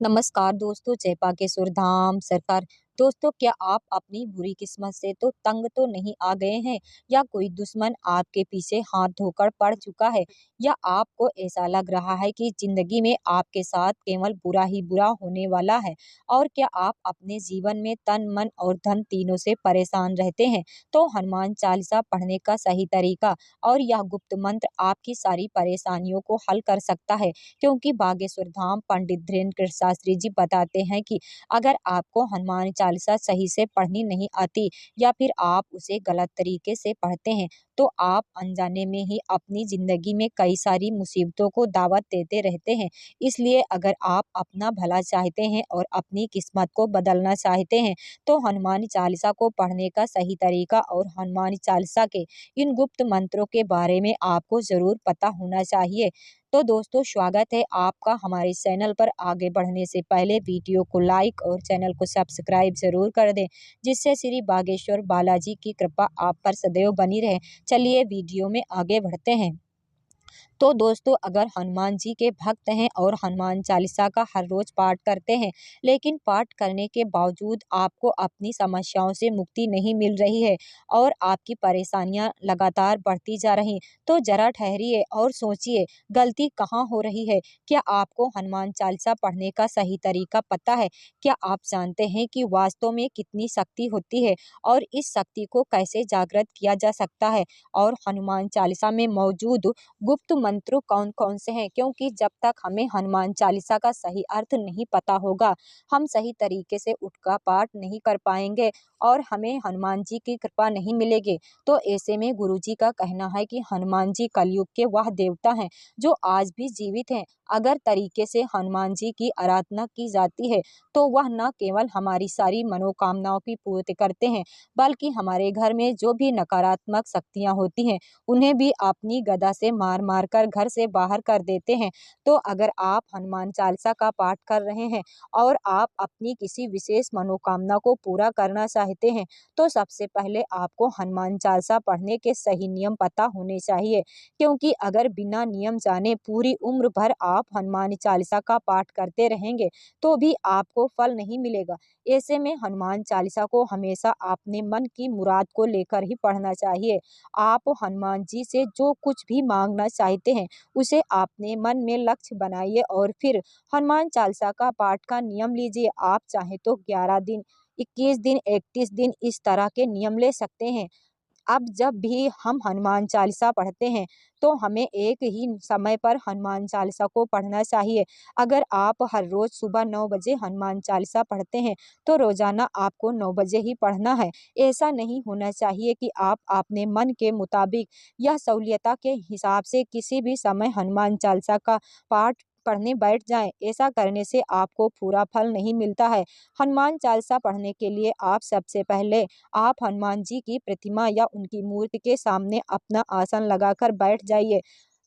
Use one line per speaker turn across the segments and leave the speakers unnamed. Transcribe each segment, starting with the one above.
नमस्कार दोस्तों, जय बागेश्वर धाम सरकार। दोस्तों, क्या आप अपनी बुरी किस्मत से तो तंग तो नहीं आ गए हैं, या कोई दुश्मन आपके पीछे हाथ धोकर पड़ चुका है, या आपको ऐसा लग रहा है कि जिंदगी में आपके साथ केवल बुरा ही बुरा होने वाला है? और क्या आप अपने जीवन में तन मन और धन तीनों से परेशान रहते हैं? तो हनुमान चालीसा पढ़ने का सही तरीका और यह गुप्त मंत्र आपकी सारी परेशानियों को हल कर सकता है। क्योंकि बागेश्वर धाम पंडित धीरेन्द्र शास्त्री जी बताते हैं कि अगर आपको हनुमान चालीसा सही से पढ़नी नहीं आती, या फिर आप उसे गलत तरीके से पढ़ते हैं, तो आप अनजाने में ही अपनी जिंदगी में कई सारी मुसीबतों को दावत देते रहते हैं। इसलिए अगर आप अपना भला चाहते हैं और अपनी किस्मत को बदलना चाहते हैं, तो हनुमान चालीसा को पढ़ने का सही तरीका और हनुमान चालीसा के इन गुप्त मंत्रों के बारे में आपको जरूर पता होना चाहिए। तो दोस्तों, स्वागत है आपका हमारे चैनल पर। आगे बढ़ने से पहले वीडियो को लाइक और चैनल को सब्सक्राइब जरूर कर दें, जिससे श्री बागेश्वर बालाजी की कृपा आप पर सदैव बनी रहे। चलिए वीडियो में आगे बढ़ते हैं। तो दोस्तों, अगर हनुमान जी के भक्त हैं और हनुमान चालीसा का हर रोज पाठ करते हैं, लेकिन पाठ करने के बावजूद आपको अपनी समस्याओं से मुक्ति नहीं मिल रही है और आपकी परेशानियां लगातार बढ़ती जा रही, तो जरा ठहरिए और सोचिए, गलती कहाँ हो रही है। क्या आपको हनुमान चालीसा पढ़ने का सही तरीका पता है? क्या आप जानते हैं कि वास्तव में कितनी शक्ति होती है और इस शक्ति को कैसे जागृत किया जा सकता है? और हनुमान चालीसा में मौजूद गुप्त मंत्र कौन-कौन से हैं? क्योंकि जब तक हमें हनुमान चालीसा का सही अर्थ नहीं पता होगा, हम सही तरीके से उसका पाठ नहीं कर पाएंगे और हमें हनुमान जी की कृपा नहीं मिलेगी। तो ऐसे में गुरुजी का कहना है कि हनुमान जी कलयुग के वह देवता हैं जो आज भी जीवित हैं। अगर तरीके से हनुमान जी की आराधना की जाती है, तो वह न केवल हमारी सारी मनोकामनाओं की पूर्ति करते हैं, बल्कि हमारे घर में जो भी नकारात्मक शक्तियां होती हैं, उन्हें भी अपनी गदा से मार मार कर घर से बाहर कर देते हैं। तो अगर आप हनुमान चालीसा का पाठ कर रहे हैं और आप अपनी किसी विशेष मनोकामना को पूरा करना चाहते हैं, तो सबसे पहले आपको हनुमान चालीसा पढ़ने के सही नियम पता होने चाहिए। क्योंकि अगर बिना नियम जाने पूरी उम्र भर आप हनुमान चालीसा का पाठ करते रहेंगे, तो भी आपको फल नहीं मिलेगा। ऐसे में हनुमान चालीसा को हमेशा अपने मन की मुराद को लेकर ही पढ़ना चाहिए। आप हनुमान जी से जो कुछ भी मांगना चाहते हैं, उसे अपने मन में लक्ष्य बनाइए और फिर हनुमान चालीसा का पाठ का नियम लीजिए। आप चाहे तो 11 दिन, 21 दिन, 31 दिन इस तरह के नियम ले सकते हैं। अब जब भी हम हनुमान चालीसा पढ़ते हैं, तो हमें एक ही समय पर हनुमान चालीसा को पढ़ना चाहिए। अगर आप हर रोज सुबह 9 बजे हनुमान चालीसा पढ़ते हैं, तो रोजाना आपको 9 बजे ही पढ़ना है। ऐसा नहीं होना चाहिए कि आप अपने मन के मुताबिक या सहूलियत के हिसाब से किसी भी समय हनुमान चालीसा का पाठ पढ़ने बैठ जाएं। ऐसा करने से आपको पूरा फल नहीं मिलता है। हनुमान चालीसा पढ़ने के लिए आप सबसे पहले आप हनुमान जी की प्रतिमा या उनकी मूर्ति के सामने अपना आसन लगाकर बैठ जाइए।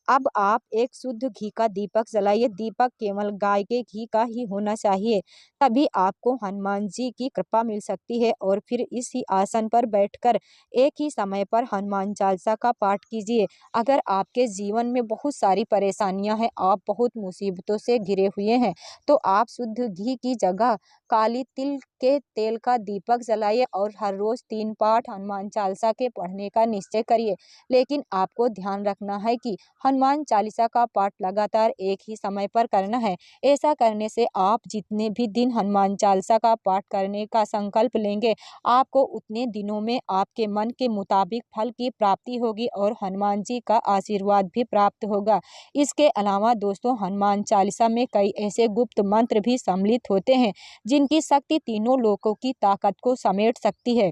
अब आप एक शुद्ध घी का दीपक जलाइए। दीपक केवल गाय के घी का ही होना चाहिए, तभी आपको हनुमान जी की कृपा मिल सकती है। और फिर इसी आसन पर बैठकर एक ही समय पर हनुमान चालीसा का पाठ कीजिए। अगर आपके जीवन में बहुत सारी परेशानियां हैं, आप बहुत मुसीबतों से घिरे हुए हैं, तो आप शुद्ध घी की जगह काली तिल के तेल का दीपक जलाइए और हर रोज 3 पाठ हनुमान चालीसा के पढ़ने का निश्चय करिए। लेकिन आपको ध्यान रखना है कि हनुमान चालीसा का पाठ लगातार एक ही समय पर करना है। ऐसा करने से आप जितने भी दिन हनुमान चालीसा का पाठ करने का संकल्प लेंगे, आपको उतने दिनों में आपके मन के मुताबिक फल की प्राप्ति होगी और हनुमान जी का आशीर्वाद भी प्राप्त होगा। इसके अलावा दोस्तों, हनुमान चालीसा में कई ऐसे गुप्त मंत्र भी सम्मिलित होते हैं, जिनकी शक्ति तीनों लोकों की ताकत को समेट सकती है।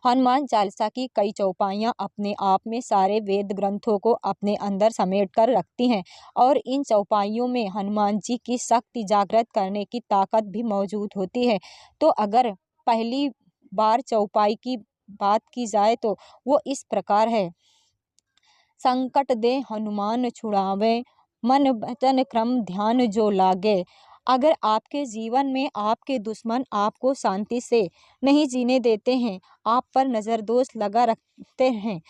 हनुमान चालीसा की कई चौपाइयाँ अपने आप में सारे वेद ग्रंथों को अपने अंदर समेट कर रखती हैं, और इन चौपाइयों में हनुमान जी की शक्ति जागृत करने की ताकत भी मौजूद होती है। तो अगर पहली बार चौपाई की बात की जाए, तो वो इस प्रकार है। संकट दे हनुमान छुड़ावे, मन भजन क्रम ध्यान जो लागे। अगर आपके जीवन में आपके दुश्मन आपको शांति से नहीं जीने देते हैं, आप पर नजर दोष लगा रखते हैं,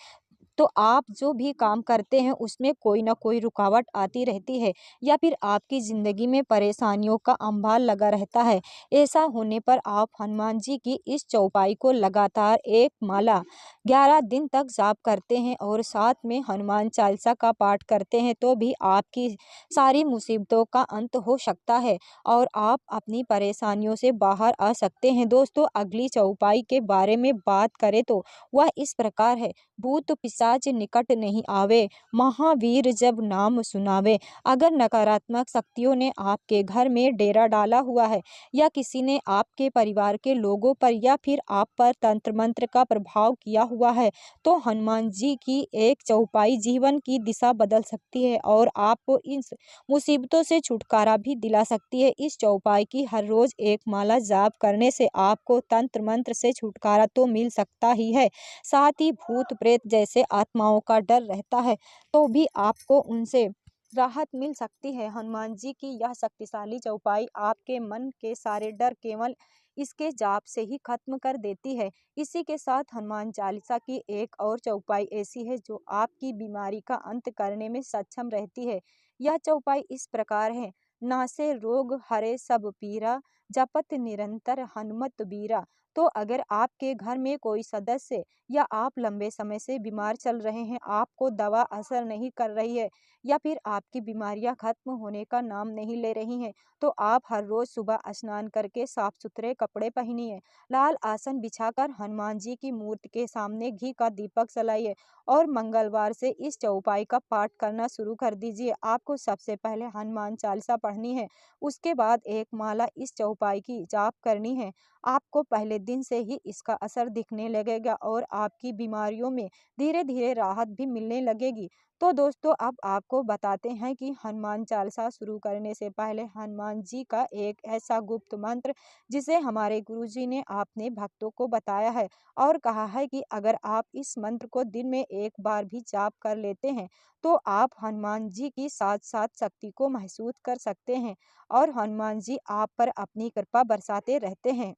तो आप जो भी काम करते हैं उसमें कोई ना कोई रुकावट आती रहती है या फिर आपकी ज़िंदगी में परेशानियों का अंबार लगा रहता है। ऐसा होने पर आप हनुमान जी की इस चौपाई को लगातार एक माला 11 दिन तक जाप करते हैं और साथ में हनुमान चालीसा का पाठ करते हैं तो भी आपकी सारी मुसीबतों का अंत हो सकता है और आप अपनी परेशानियों से बाहर आ सकते हैं। दोस्तों, अगली चौपाई के बारे में बात करें तो वह इस प्रकार है। भूत पिशाच निकट नहीं आवे, महावीर जब नाम सुनावे। अगर नकारात्मक शक्तियों ने आपके घर में डेरा डाला हुआ है या किसी ने आपके परिवार के लोगों पर या फिर आप पर तंत्र मंत्र का प्रभाव किया हुआ है तो हनुमान जी की एक चौपाई जीवन की दिशा बदल सकती है और आपको इन मुसीबतों से छुटकारा भी दिला सकती है। इस चौपाई की हर रोज एक माला जाप करने से आपको तंत्र मंत्र से छुटकारा तो मिल सकता ही है, साथ ही भूत प्रेत जैसे आत्माओं का डर रहता है तो भी आपको उनसे राहत मिल सकती है। हनुमान जी की यह शक्तिशाली चौपाई आपके मन के सारे डर केवल इसके जाप से ही खत्म कर देती है। इसी के साथ हनुमान चालीसा की एक और चौपाई ऐसी है जो आपकी बीमारी का अंत करने में सक्षम रहती है। यह चौपाई इस प्रकार है। नासे रोग हरे सब पीरा, जपत निरंतर हनुमत बीरा। तो अगर आपके घर में कोई सदस्य या आप लंबे समय से बीमार चल रहे हैं, आपको दवा असर नहीं कर रही है या फिर आपकी बीमारियां खत्म होने का नाम नहीं ले रही हैं, तो आप हर रोज सुबह स्नान करके साफ सुथरे कपड़े पहनिए, लाल आसन बिछाकर हनुमान जी की मूर्ति के सामने घी का दीपक जलाइए और मंगलवार से इस चौपाई का पाठ करना शुरू कर दीजिए। आपको सबसे पहले हनुमान चालीसा पढ़नी है, उसके बाद एक माला इस चौपाई की जाप करनी है। आपको पहले दिन से ही इसका असर दिखने लगेगा और आपकी बीमारियों में धीरे धीरे राहत भी मिलने लगेगी। तो दोस्तों, अब आपको बताते हैं कि हनुमान चालीसा शुरू करने से पहले हनुमान जी का एक ऐसा गुप्त मंत्र जिसे हमारे गुरुजी ने आपने भक्तों को बताया है और कहा है कि अगर आप इस मंत्र को दिन में एक बार भी जाप कर लेते हैं तो आप हनुमान जी की साथ साथ शक्ति को महसूस कर सकते हैं और हनुमान जी आप पर अपनी कृपा बरसाते रहते हैं।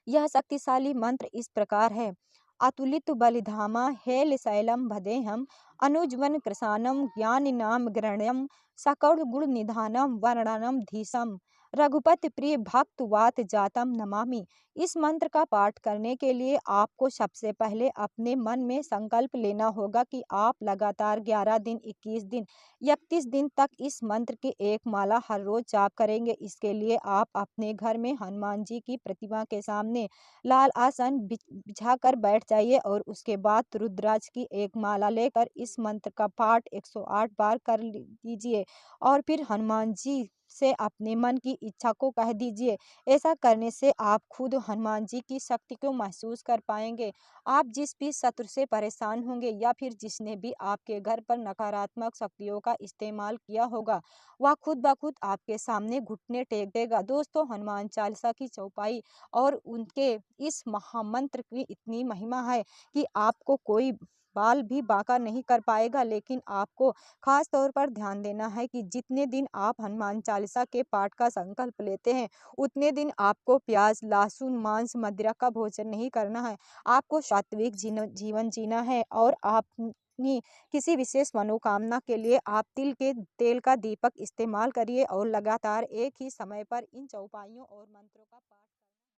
यह शक्तिशाली मंत्र इस प्रकार है। अतुलित बलिधामा हेल शैलम भदेहम, अनुजवन कृशानम ज्ञान नाम ग्रणयम, सकौड़ गुण निधानम वर्णनम धीसम, रघुपति प्रिय भक्त वात जातम नमामि। इस मंत्र का पाठ करने के लिए आपको सबसे पहले अपने मन में संकल्प लेना होगा कि आप लगातार 11 दिन, 21 दिन, 31 दिन तक इस मंत्र की एक माला हर रोज जाप करेंगे। इसके लिए आप अपने घर में हनुमान जी की प्रतिमा के सामने लाल आसन बिछाकर बैठ जाइए और उसके बाद रुद्राक्ष की एक माला लेकर इस मंत्र का पाठ 108 बार कर लीजिए और फिर हनुमान जी से अपने मन की इच्छा को कह दीजिए। ऐसा करने से आप खुद हनुमान जी की शक्ति को महसूस कर पाएंगे। आप जिस भी शत्रु से परेशान होंगे या फिर जिसने भी आपके घर पर नकारात्मक शक्तियों का इस्तेमाल किया होगा, वह खुद ब खुद आपके सामने घुटने टेक देगा। दोस्तों, हनुमान चालीसा की चौपाई और उनके इस महामंत्र की इतनी महिमा है कि आपको कोई बाल भी बांका नहीं कर पाएगा। लेकिन आपको खास तौर पर ध्यान देना है कि जितने दिन आप हनुमान चालीसा के पाठ का संकल्प लेते हैं उतने दिन आपको प्याज, लहसुन, मांस, मदिरा का भोजन नहीं करना है। आपको सात्विक जीवन जीना है और आप अपनी किसी विशेष मनोकामना के लिए आप तिल के तेल का दीपक इस्तेमाल करिए और लगातार एक ही समय पर इन चौपाइयों और मंत्रों का पाठ